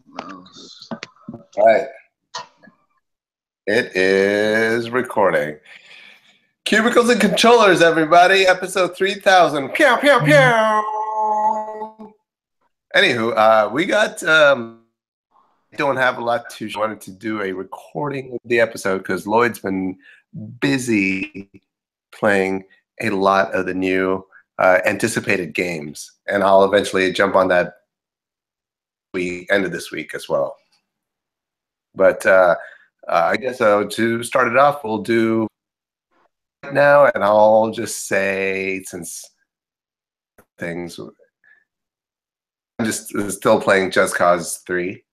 Mouse. All right. It is recording. Cubicles and Controllers, everybody. Episode 3000. Pew, pew, pew. Anywho, we got, don't have a lot to, wanted to do a recording of the episode because Lloyd's been busy playing a lot of the new anticipated games. And I'll eventually jump on that end of this week as well. But I guess to start it off, we'll do now, and I'll just say, since things, I'm just still playing Just Cause 3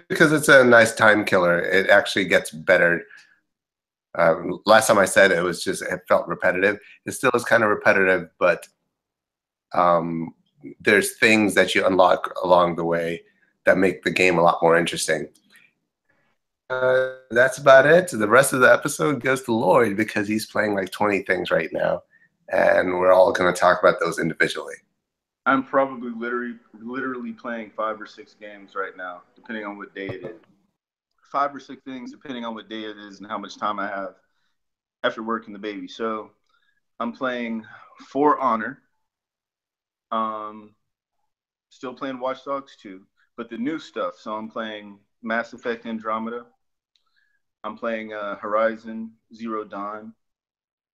because it's a nice time killer. It actually gets better. Last time I said it felt repetitive. It still is kind of repetitive, but there's things that you unlock along the way that make the game a lot more interesting. That's about it. The rest of the episode goes to Lloyd because he's playing like 20 things right now, and we're all going to talk about those individually. I'm probably literally playing 5 or 6 games right now, depending on what day it is. 5 or 6 things, depending on what day it is and how much time I have after working the baby. So I'm playing For Honor. Still playing Watch Dogs 2, but the new stuff. So I'm playing Mass Effect Andromeda. I'm playing Horizon Zero Dawn.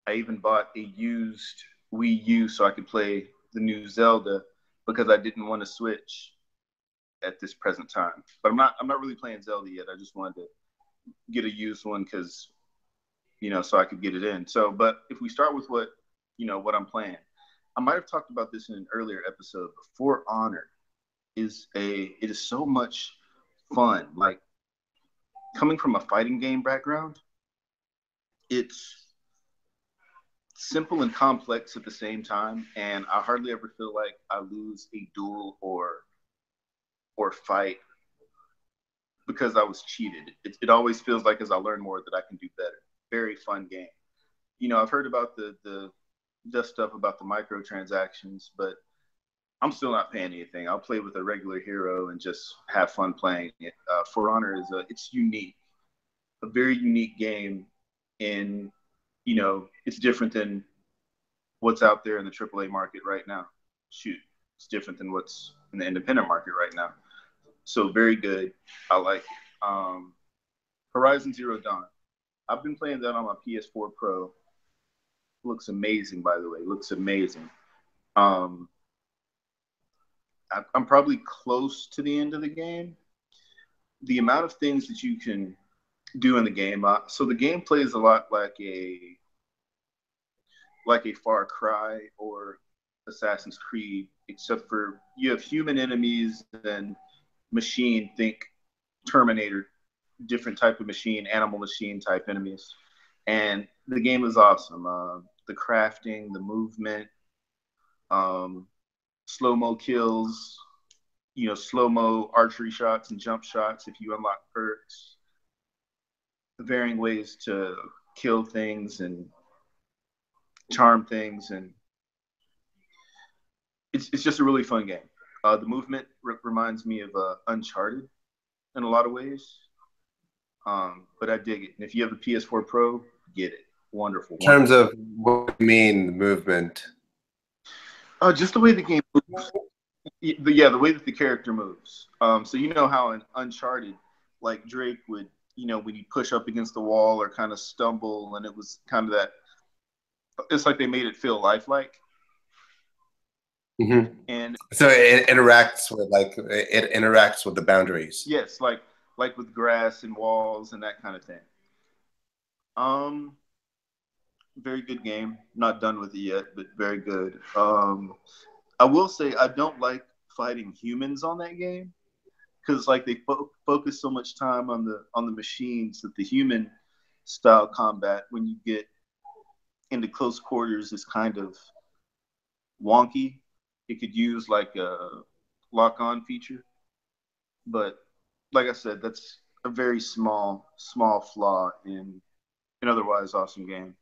I even bought a used Wii U so I could play the new Zelda because I didn't want to switch at this present time. But I'm not really playing Zelda yet. I just wanted to get a used one because, so I could get it in. So, but if we start with what I'm playing, I might have talked about this in an earlier episode, but For Honor it is so much fun. Like, coming from a fighting game background, it's simple and complex at the same time, and I hardly ever feel like I lose a duel or fight because I was cheated. It always feels like as I learn more that I can do better. Very fun game. I've heard about the stuff about the microtransactions, but I'm still not paying anything. I'll play with a regular hero and just have fun playing it. For Honor it's unique, a very unique game, and it's different than what's out there in the AAA market right now. Shoot, it's different than what's in the independent market right now. So very good. I like it. Horizon Zero Dawn. I've been playing that on my PS4 Pro. Looks amazing, by the way. Looks amazing. I'm probably close to the end of the game. The amount of things that you can do in the game. So the game plays a lot like a Far Cry or Assassin's Creed, except for you have human enemies and machine. Think Terminator, different type of machine, animal machine type enemies. And the game is awesome. The crafting, the movement, slow-mo kills, slow-mo archery shots and jump shots if you unlock perks, varying ways to kill things and charm things, and it's just a really fun game. The movement reminds me of Uncharted in a lot of ways, but I dig it. And if you have a PS4 Pro, get it. Wonderful. In terms of what you mean, the movement? Just the way the game moves. The way that the character moves. So you know how in Uncharted, like Drake would, when you push up against the wall or kind of stumble, and it was kind of that. It's like they made it feel lifelike. Mm-hmm. And so it interacts with the boundaries. Yes, like with grass and walls and that kind of thing. Very good game. Not done with it yet, but very good. I will say I don't like fighting humans on that game because like they focus so much time on the machines that the human style combat, when you get into close quarters, is kind of wonky. It could use like a lock-on feature, but like I said, that's a very small flaw in an otherwise awesome game.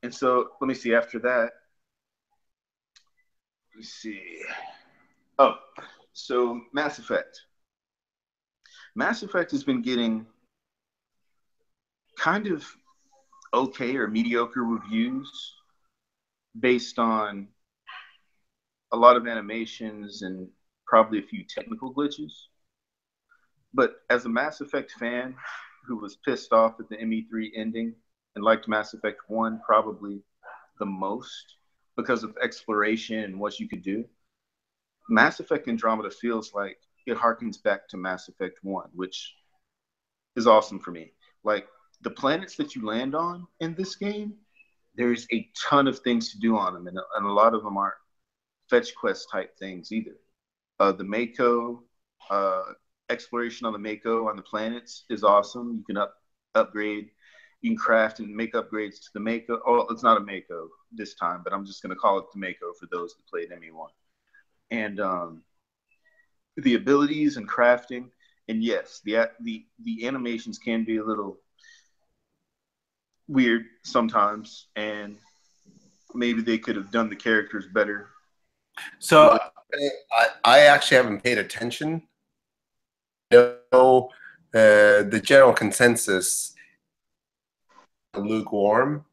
And so let me see. After that, let's see. Oh, So Mass Effect. Mass Effect has been getting kind of okay or mediocre reviews based on a lot of animations and probably a few technical glitches. But as a Mass Effect fan who was pissed off at the ME3 ending and liked Mass Effect 1 probably the most because of exploration and what you could do, Mass Effect Andromeda feels like it harkens back to Mass Effect 1, which is awesome for me. Like the planets that you land on in this game, there's a ton of things to do on them, and a lot of them aren't fetch quest type things either. The Mako uh, exploration on the Mako on the planets is awesome. You can upgrade, you can craft and make upgrades to the Mako. Oh, it's not a Mako this time, but I'm just going to call it the Mako for those that played ME1. And the abilities and crafting, and yes, the animations can be a little weird sometimes, and maybe they could have done the characters better. So I actually haven't paid attention. No, the general consensus lukewarm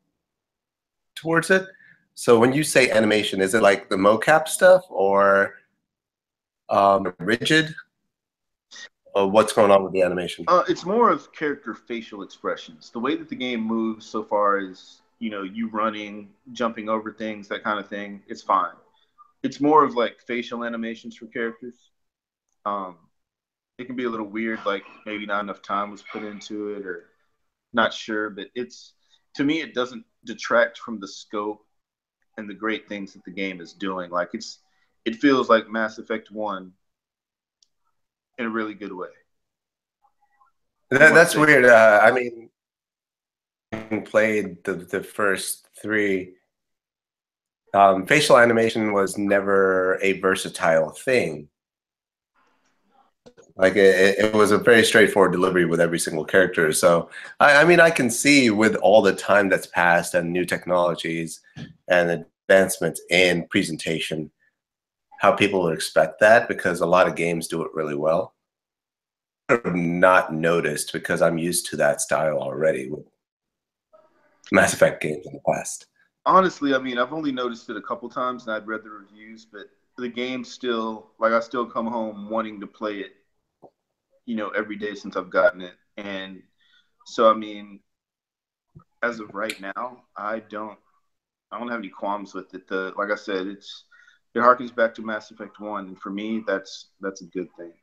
towards it. So when you say animation, is it like the mocap stuff or rigid? Or what's going on with the animation? It's more of character facial expressions. The way that the game moves so far as, you running, jumping over things, that kind of thing, it's fine. It's more of like facial animations for characters. Um, it can be a little weird, like maybe not enough time was put into it or not sure, but it's to me it doesn't detract from the scope and the great things that the game is doing. Like it feels like Mass Effect 1 in a really good way. That's weird. I mean, played the first three. Facial animation was never a versatile thing. Like it was a very straightforward delivery with every single character. So I mean, I can see with all the time that's passed and new technologies and advancements in presentation, how people would expect that because a lot of games do it really well. I've not noticed because I'm used to that style already with Mass Effect games in the past. Honestly, I mean, I've only noticed it a couple times and I'd read the reviews, but the game still, like, I still come home wanting to play it, every day since I've gotten it. And so, I mean, as of right now, I don't have any qualms with it. Like I said, it harkens back to Mass Effect 1, and for me, that's a good thing.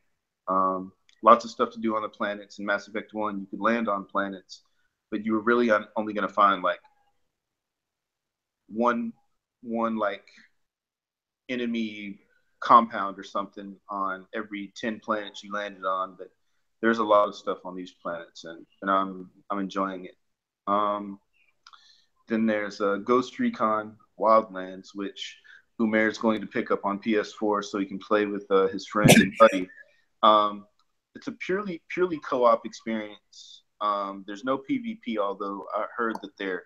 Lots of stuff to do on the planets. In Mass Effect 1, you could land on planets, but you were really only going to find like one like enemy compound or something on every 10 planets you landed on. But there's a lot of stuff on these planets, and I'm enjoying it. Um, then there's Ghost Recon Wildlands, which Umair is going to pick up on PS4 so he can play with his friend and buddy. Um, it's a purely co-op experience. There's no PvP, although I heard that they're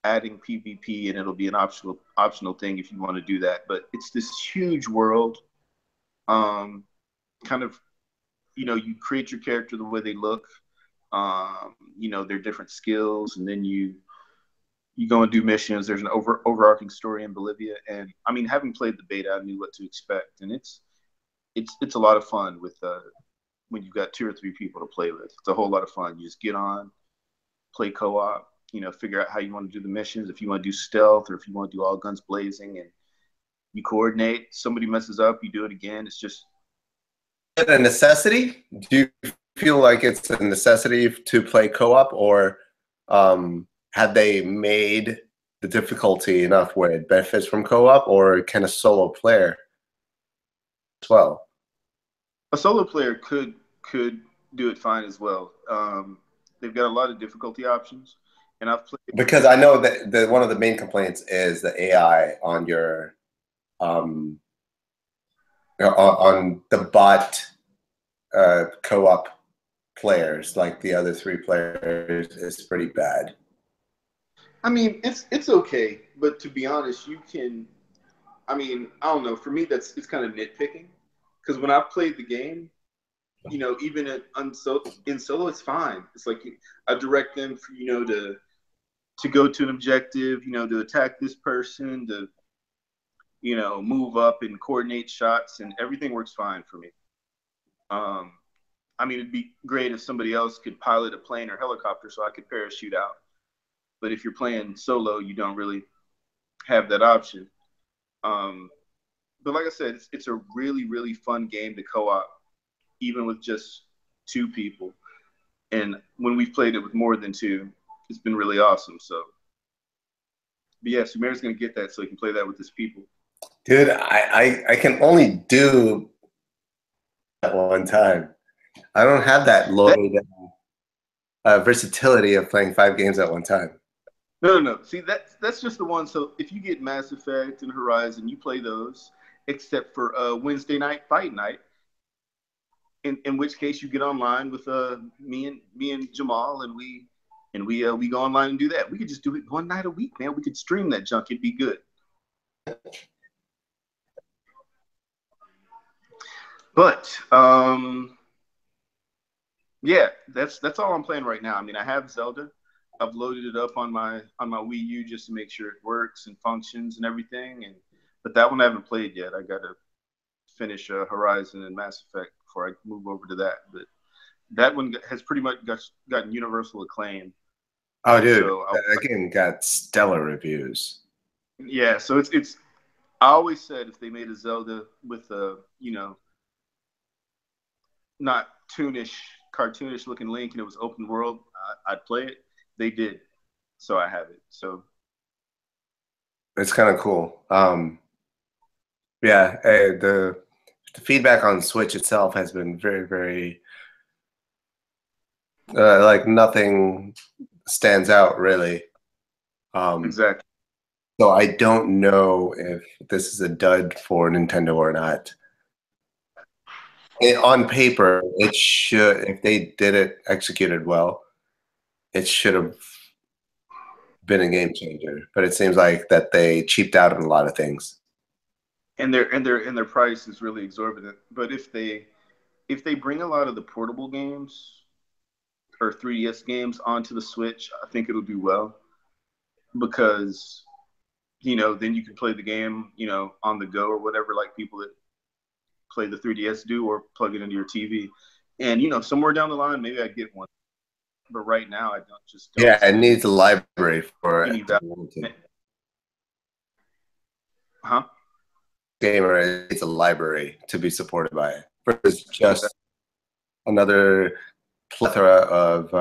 adding PvP and it'll be an optional thing if you want to do that. But it's this huge world. Um, kind of, you create your character the way they look. Their different skills, and then you go and do missions. There's an overarching story in Bolivia, and I mean, having played the beta, I knew what to expect, and it's a lot of fun with when you've got 2 or 3 people to play with. It's a whole lot of fun. You just get on, play co-op, figure out how you want to do the missions. If you want to do stealth or if you want to do all guns blazing, and you coordinate. Somebody messes up, you do it again. It's just a necessity? Do you feel like it's a necessity to play co-op, or have they made the difficulty enough where it benefits from co-op, or can a solo player as well? a solo player could do it fine as well. They've got a lot of difficulty options, and I've played because I know that one of the main complaints is the AI on your on the bot co-op players, like the other 3 players, is pretty bad. I mean, it's okay, but to be honest, you can. I mean, I don't know. For me, it's kind of nitpicking because when I've played the game, even in solo, it's fine. It's like I direct them for to go to an objective, to attack this person, to move up and coordinate shots, and everything works fine for me. Um, I mean, it'd be great if somebody else could pilot a plane or helicopter so I could parachute out. But if you're playing solo, you don't really have that option. Um, but like I said, it's a really, really fun game to co-op, even with just two people. And when we've played it with more than two, it's been really awesome. So, but yeah, Sumer's gonna get that so he can play that with his people. Dude, I can only do at one time. I don't have that loaded versatility of playing 5 games at one time. No. See, that's just the one. So if you get Mass Effect and Horizon, you play those, except for Wednesday night fight night. In which case you get online with me and Jamal, and we go online and do that. We could just do it one night a week, man. We could stream that junk. It'd be good. But yeah, that's all I'm playing right now. I mean, I have Zelda. I've loaded it up on my Wii U just to make sure it works and functions and everything. But that one I haven't played yet. I got to finish Horizon and Mass Effect before I move over to that. But that one has pretty much gotten universal acclaim. Oh, dude, so that game got stellar reviews. Yeah, so it's. I always said if they made a Zelda with a not cartoonish looking Link and it was open world, I'd play it. They did, so I have it. So it's kind of cool. Yeah, the feedback on Switch itself has been very, very like nothing stands out really. Exactly. So I don't know if this is a dud for Nintendo or not. On paper, it should, if they did it executed well, it should have been a game changer. But it seems like that they cheaped out on a lot of things. And their price is really exorbitant. But if they bring a lot of the portable games or 3DS games onto the Switch, I think it'll do well because then you can play the game on the go or whatever, like people that play the 3DS do, or plug it into your TV. And somewhere down the line, maybe I get one. But right now, I don't. Yeah, it needs a library for it. Huh? Gamer, it's a library to be supported by it. Versus just another plethora of.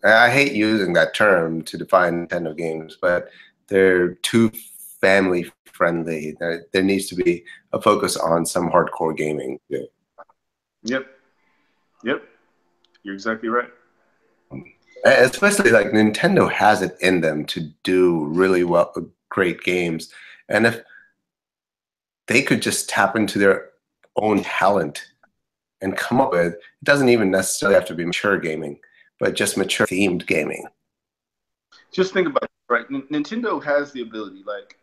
I hate using that term to define Nintendo games, but they're too family friendly. There needs to be a focus on some hardcore gaming too. Yep. You're exactly right. Especially like Nintendo has it in them to do really well, great games, and if they could just tap into their own talent and come up with, it doesn't even necessarily have to be mature gaming, but just mature themed gaming. Just think about it, right? Nintendo has the ability, like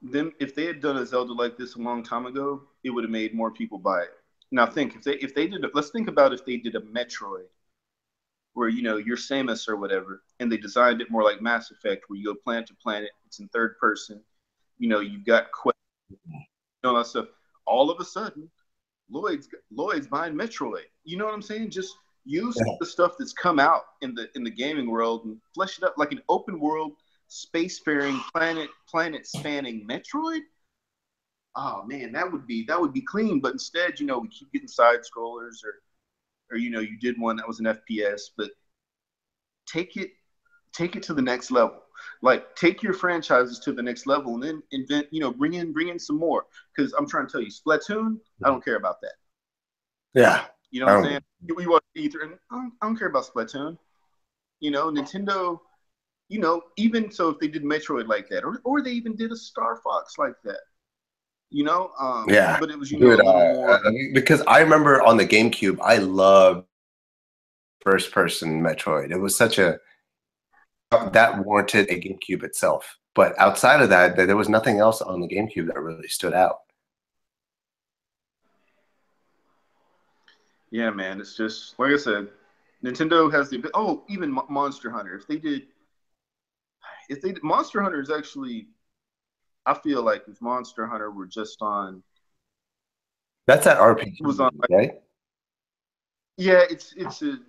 them. If they had done a Zelda like this a long time ago, it would have made more people buy it. Now think if they did. Let's think about if they did a Metroid, where you're Samus or whatever, and they designed it more like Mass Effect, where you go planet to planet. It's in third person. You've got quests, all that stuff. All of a sudden, Lloyd's buying Metroid. You know what I'm saying? Just use the stuff that's come out in the gaming world and flesh it up like an open world, spacefaring, planet spanning Metroid. Oh man, that would be clean. But instead, we keep getting side scrollers or you did one that was an FPS, but take it to the next level. Like take your franchises to the next level and then invent, bring in some more. Because I'm trying to tell you, Splatoon, I don't care about that. Yeah. You know what I'm saying? We watch Ether, and I don't care about Splatoon. Nintendo, even so, if they did Metroid like that, or they even did a Star Fox like that, yeah. But it was, a little more. Because I remember on the GameCube, I loved first-person Metroid. It was such that warranted a GameCube itself. But outside of that, there was nothing else on the GameCube that really stood out. Yeah, man. It's just like I said, Nintendo has the even Monster Hunter. If they Monster Hunter is actually, I feel like if Monster Hunter were just on That's that was on RPG, like, right? yeah, it's an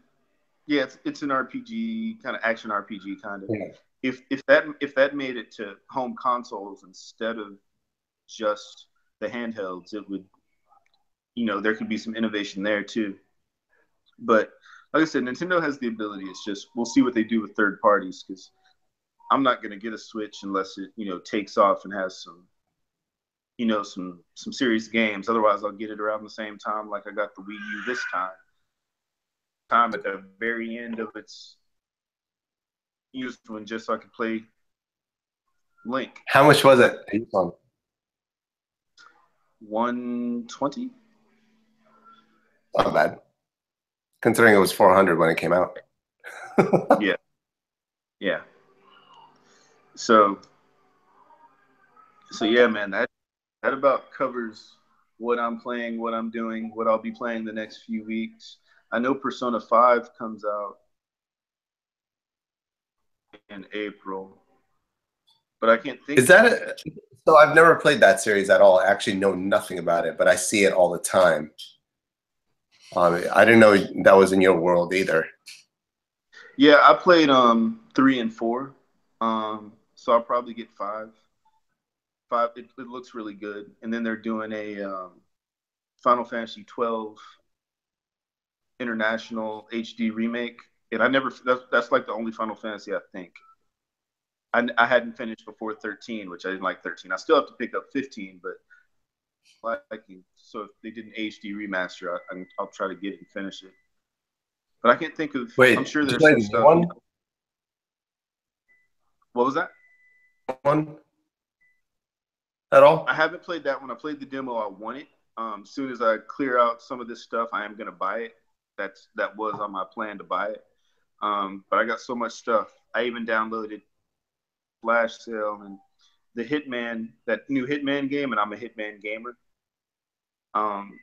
RPG kind of action RPG kind of. Yeah. If that made it to home consoles instead of just the handhelds, it would, there could be some innovation there too. But like I said, Nintendo has the ability. It's just we'll see what they do with third parties because I'm not going to get a Switch unless it takes off and has some serious games. Otherwise, I'll get it around the same time like I got the Wii U this time at the very end of its used one, just so I could play Link. How much was it? Each one? 120. Not bad, considering it was 400 when it came out. Yeah, yeah. So yeah, man. That about covers what I'm playing, what I'm doing, what I'll be playing the next few weeks. I know Persona 5 comes out in April, but I can't think. Is that it? So I've never played that series at all. I actually know nothing about it, but I see it all the time. I didn't know that was in your world either. Yeah, I played 3 and 4. So I'll probably get 5. 5 it looks really good. And then they're doing a Final Fantasy 12 International HD remake. And that's like the only Final Fantasy I think. I hadn't finished before 13, which I didn't like 13. I still have to pick up 15, but liking. So if they did an HD remaster, I'll try to get it and finish it. But I can't think of. I'm Wait, sure did you there's play some the new stuff. one? What was that? One at I all? haven't played that one. I played the demo. I want it. As soon as I clear out some of this stuff, I am gonna buy it. That was on my plan to buy it. But I got so much stuff. I even downloaded Flash Sale and the Hitman, that new Hitman game, and I'm a Hitman gamer. Um,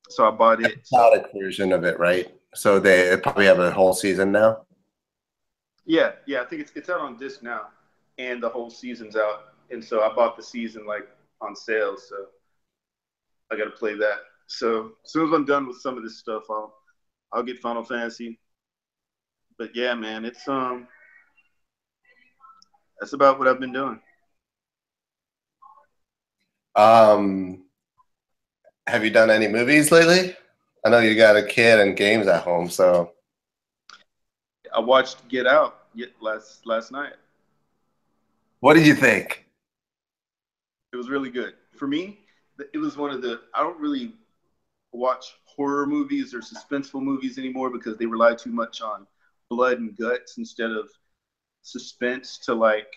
so I bought it. So Episodic version of it, right? So they probably have a whole season now. yeah, I think it's out on disc now, and the whole season's out. And so I bought the season like on sale, so I got to play that. So as soon as I'm done with some of this stuff, I'll get Final Fantasy. But yeah, man, it's that's about what I've been doing. Um, have you done any movies lately? I know you got a kid and games at home, so I watched Get Out last night. what did you think? It was really good for me. It was one of the I don't really watch horror movies or suspenseful movies anymore because they rely too much on blood and guts instead of suspense to like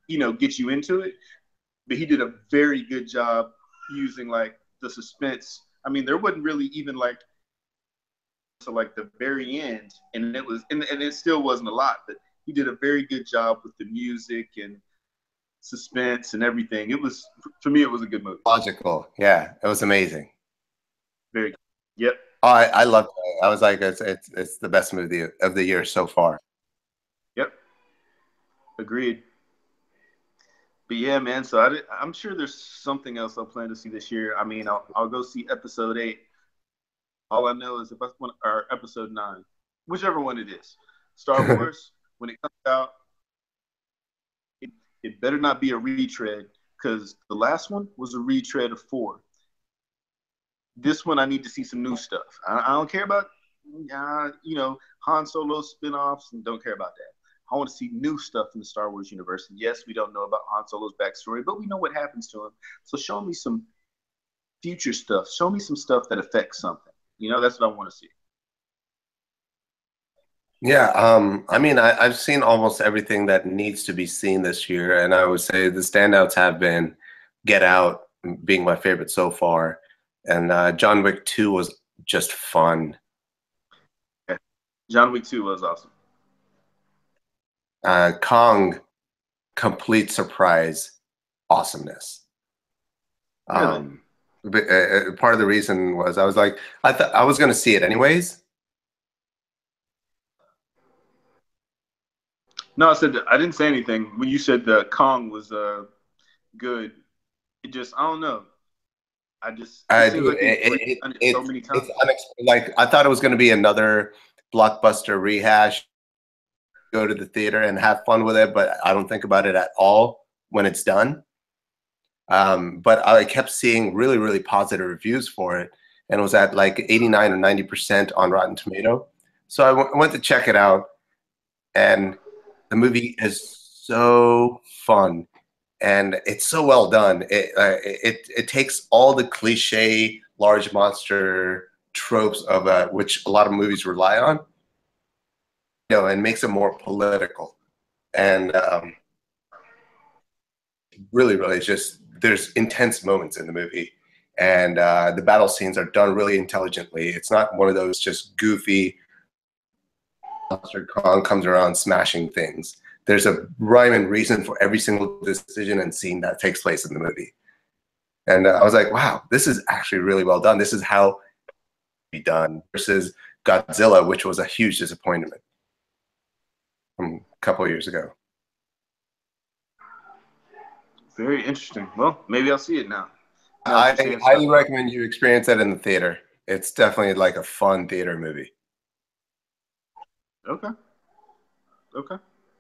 get you into it. But he did a very good job using like the suspense. I mean, there wasn't really even like to like the very end, and it still wasn't a lot, but he did a very good job with the music and suspense and everything. It was for me, it was a good movie. Logical, yeah, it was amazing. Very good. Yep. Oh, I loved it. I was like, it's the best movie of the year so far. Yep. Agreed. But yeah, man. So I'm sure there's something else I plan to see this year. I mean, I'll go see episode 8. All I know is if I want or episode 9, whichever one it is. Star Wars when it comes out, it better not be a retread because the last one was a retread of 4. This one I need to see some new stuff. I don't care about Han Solo spinoffs and don't care about that. I want to see new stuff in the Star Wars universe. And yes, we don't know about Han Solo's backstory, but we know what happens to him. So show me some future stuff. Show me some stuff that affects something. That's what I want to see. Yeah, I mean, I've seen almost everything that needs to be seen this year, and I would say the standouts have been Get Out being my favorite so far, and John Wick 2 was just fun. Okay. John Wick 2 was awesome. Kong, complete surprise, awesomeness. Really? Part of the reason was I was like, I thought I was going to see it anyways. No, I said I didn't say anything when you said the Kong was good. It just I don't know. I just it seems Dude, like they've done it so many it's times. like I thought it was going to be another blockbuster rehash. Go to the theater and have fun with it, but I don't think about it at all when it's done. But I kept seeing really, really positive reviews for it, and it was at like 89 or 90% on Rotten Tomato. So went to check it out, and the movie is so fun and it's so well done. It takes all the cliche large monster tropes of which a lot of movies rely on, and makes it more political. And really, really, just there's intense moments in the movie, and the battle scenes are done really intelligently. It's not one of those just goofy Monster Kong comes around smashing things. There's a rhyme and reason for every single decision and scene that takes place in the movie. And I was like, wow, this is actually really well done. This is how it be done versus Godzilla, which was a huge disappointment from a couple of years ago. Very interesting. Well, maybe I'll see it now. Now that you're I saying stuff highly about recommend you experience that in the theater. It's definitely like a fun theater movie. it. Okay. Okay.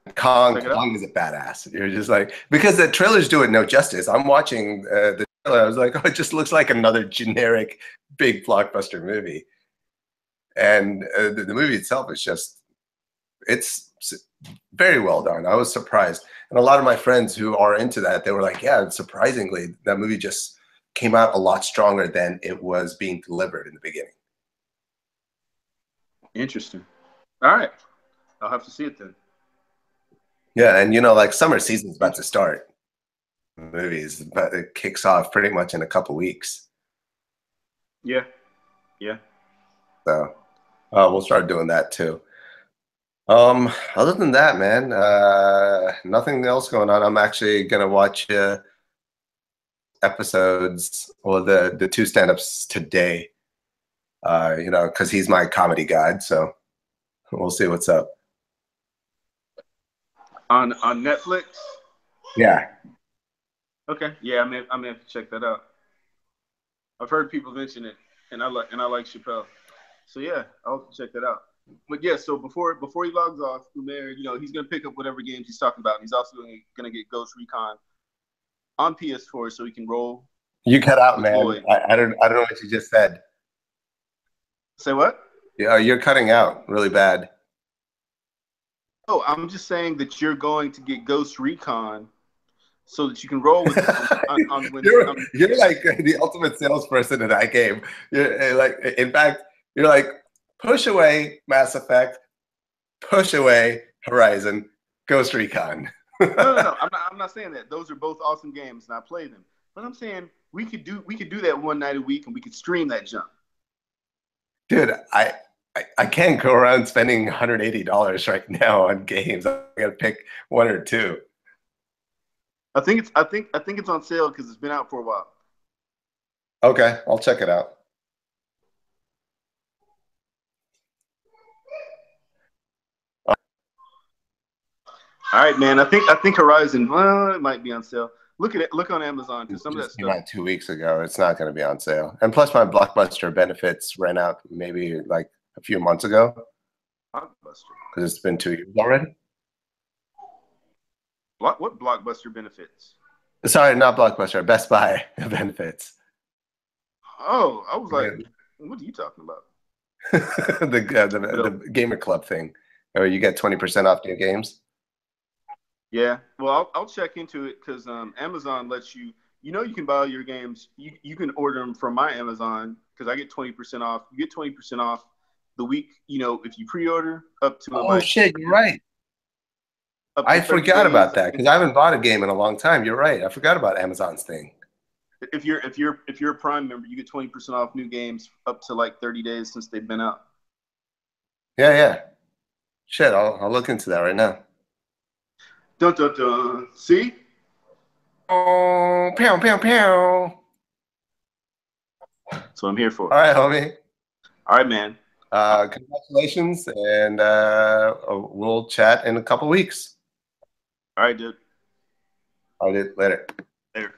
I'll Kong, check it out. Kong is a badass. You're just like, because the trailers do it no justice. I'm watching the trailer. I was like, oh, it just looks like another generic big blockbuster movie. And the movie itself is just, it's very well done. I was surprised. And a lot of my friends who are into that, they were like, yeah, surprisingly, that movie just came out a lot stronger than it was being delivered in the beginning. Interesting. All right. I'll have to see it then. Yeah, and like summer season's about to start. Movies, but it kicks off pretty much in a couple weeks. Yeah. Yeah. So we'll start doing that too. Other than that, man, nothing else going on. I'm actually gonna watch episodes or the two stand-ups today. Because he's my comedy guide, so we'll see what's up. On Netflix. Yeah. Okay. Yeah, I may have to check that out. I've heard people mention it, and I like Chappelle. So yeah, I'll have to check that out. But yeah, so before he logs off, Umair, he's gonna pick up whatever games he's talking about. And he's also gonna get Ghost Recon on PS4 so he can roll You cut out, with man. Lloyd. I don't know what you just said. Say what? Yeah, you're cutting out really bad. Oh, I'm just saying that you're going to get Ghost Recon so that you can roll with him on when on. You're like the ultimate salesperson in that game. You're like, in fact, you're like, push away Mass Effect, push away Horizon, Ghost Recon. No. I'm not saying that. Those are both awesome games, and I play them. But I'm saying we could do that one night a week, and we could stream that junk. Dude, I can't go around spending $180 right now on games. I gotta pick one or two. I think it's on sale because it's been out for a while. Okay, I'll check it out. All right, man. I think Horizon. Well, it might be on sale. Look at it. Look on Amazon because It some of that just came stuff. out 2 weeks ago. It's not going to be on sale. And plus, my Blockbuster benefits ran out maybe like a few months ago Blockbuster. because it's been 2 years already. What Blockbuster benefits? Sorry, not Blockbuster. Best Buy benefits. Oh, I was like, what are you talking about? The gamer club thing, where you get 20% off new games. Yeah. Well, I'll check into it because Amazon lets you. You can buy your games. You can order them from my Amazon because I get 20% off. You get 20% off the week. If you pre-order up to Oh like shit, you're right. up to I 30 forgot days. about that because I haven't bought a game in a long time. You're right. I forgot about Amazon's thing. If you're a Prime member, you get 20% off new games up to like 30 days since they've been out. Yeah, yeah. Shit, I'll look into that right now. Dun dun dun. See? Oh, pow, pow, pow. So I'm here for All it. right, homie. All right, man. Congratulations, and we'll chat in a couple weeks. All right, dude. All right, later. Later.